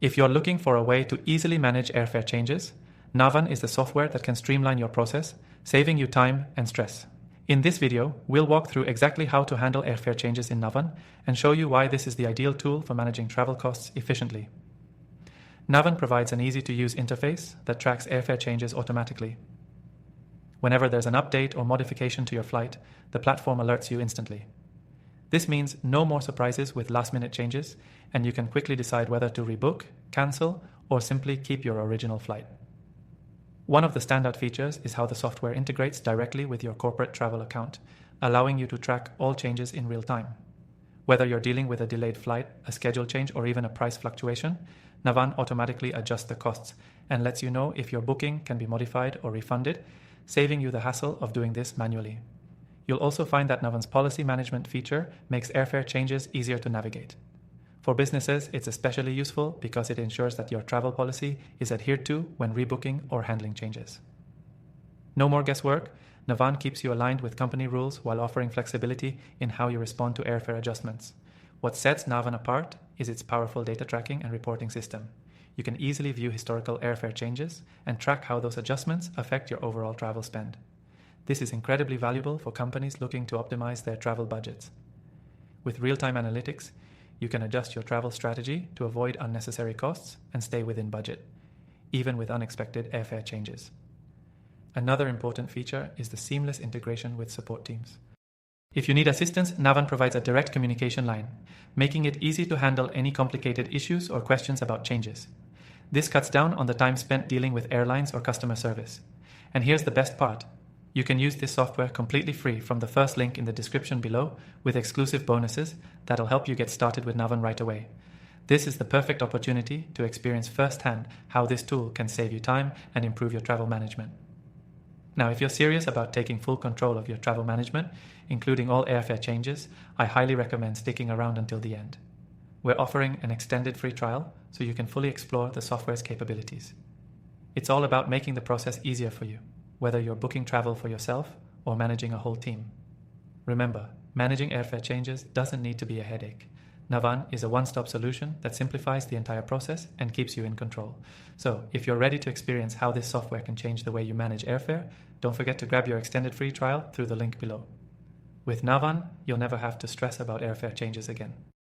If you're looking for a way to easily manage airfare changes, Navan is the software that can streamline your process, saving you time and stress. In this video, we'll walk through exactly how to handle airfare changes in Navan and show you why this is the ideal tool for managing travel costs efficiently. Navan provides an easy-to-use interface that tracks airfare changes automatically. Whenever there's an update or modification to your flight, the platform alerts you instantly. This means no more surprises with last-minute changes, and you can quickly decide whether to rebook, cancel, or simply keep your original flight. One of the standout features is how the software integrates directly with your corporate travel account, allowing you to track all changes in real time. Whether you're dealing with a delayed flight, a schedule change, or even a price fluctuation, Navan automatically adjusts the costs and lets you know if your booking can be modified or refunded, saving you the hassle of doing this manually. You'll also find that Navan's policy management feature makes airfare changes easier to navigate. For businesses, it's especially useful because it ensures that your travel policy is adhered to when rebooking or handling changes. No more guesswork, Navan keeps you aligned with company rules while offering flexibility in how you respond to airfare adjustments. What sets Navan apart is its powerful data tracking and reporting system. You can easily view historical airfare changes and track how those adjustments affect your overall travel spend. This is incredibly valuable for companies looking to optimize their travel budgets. With real-time analytics, you can adjust your travel strategy to avoid unnecessary costs and stay within budget, even with unexpected airfare changes. Another important feature is the seamless integration with support teams. If you need assistance, Navan provides a direct communication line, making it easy to handle any complicated issues or questions about changes. This cuts down on the time spent dealing with airlines or customer service. And here's the best part. You can use this software completely free from the first link in the description below with exclusive bonuses that'll help you get started with Navan right away. This is the perfect opportunity to experience firsthand how this tool can save you time and improve your travel management. Now, if you're serious about taking full control of your travel management, including all airfare changes, I highly recommend sticking around until the end. We're offering an extended free trial so you can fully explore the software's capabilities. It's all about making the process easier for you, whether you're booking travel for yourself or managing a whole team. Remember, managing airfare changes doesn't need to be a headache. Navan is a one-stop solution that simplifies the entire process and keeps you in control. So, if you're ready to experience how this software can change the way you manage airfare, don't forget to grab your extended free trial through the link below. With Navan, you'll never have to stress about airfare changes again.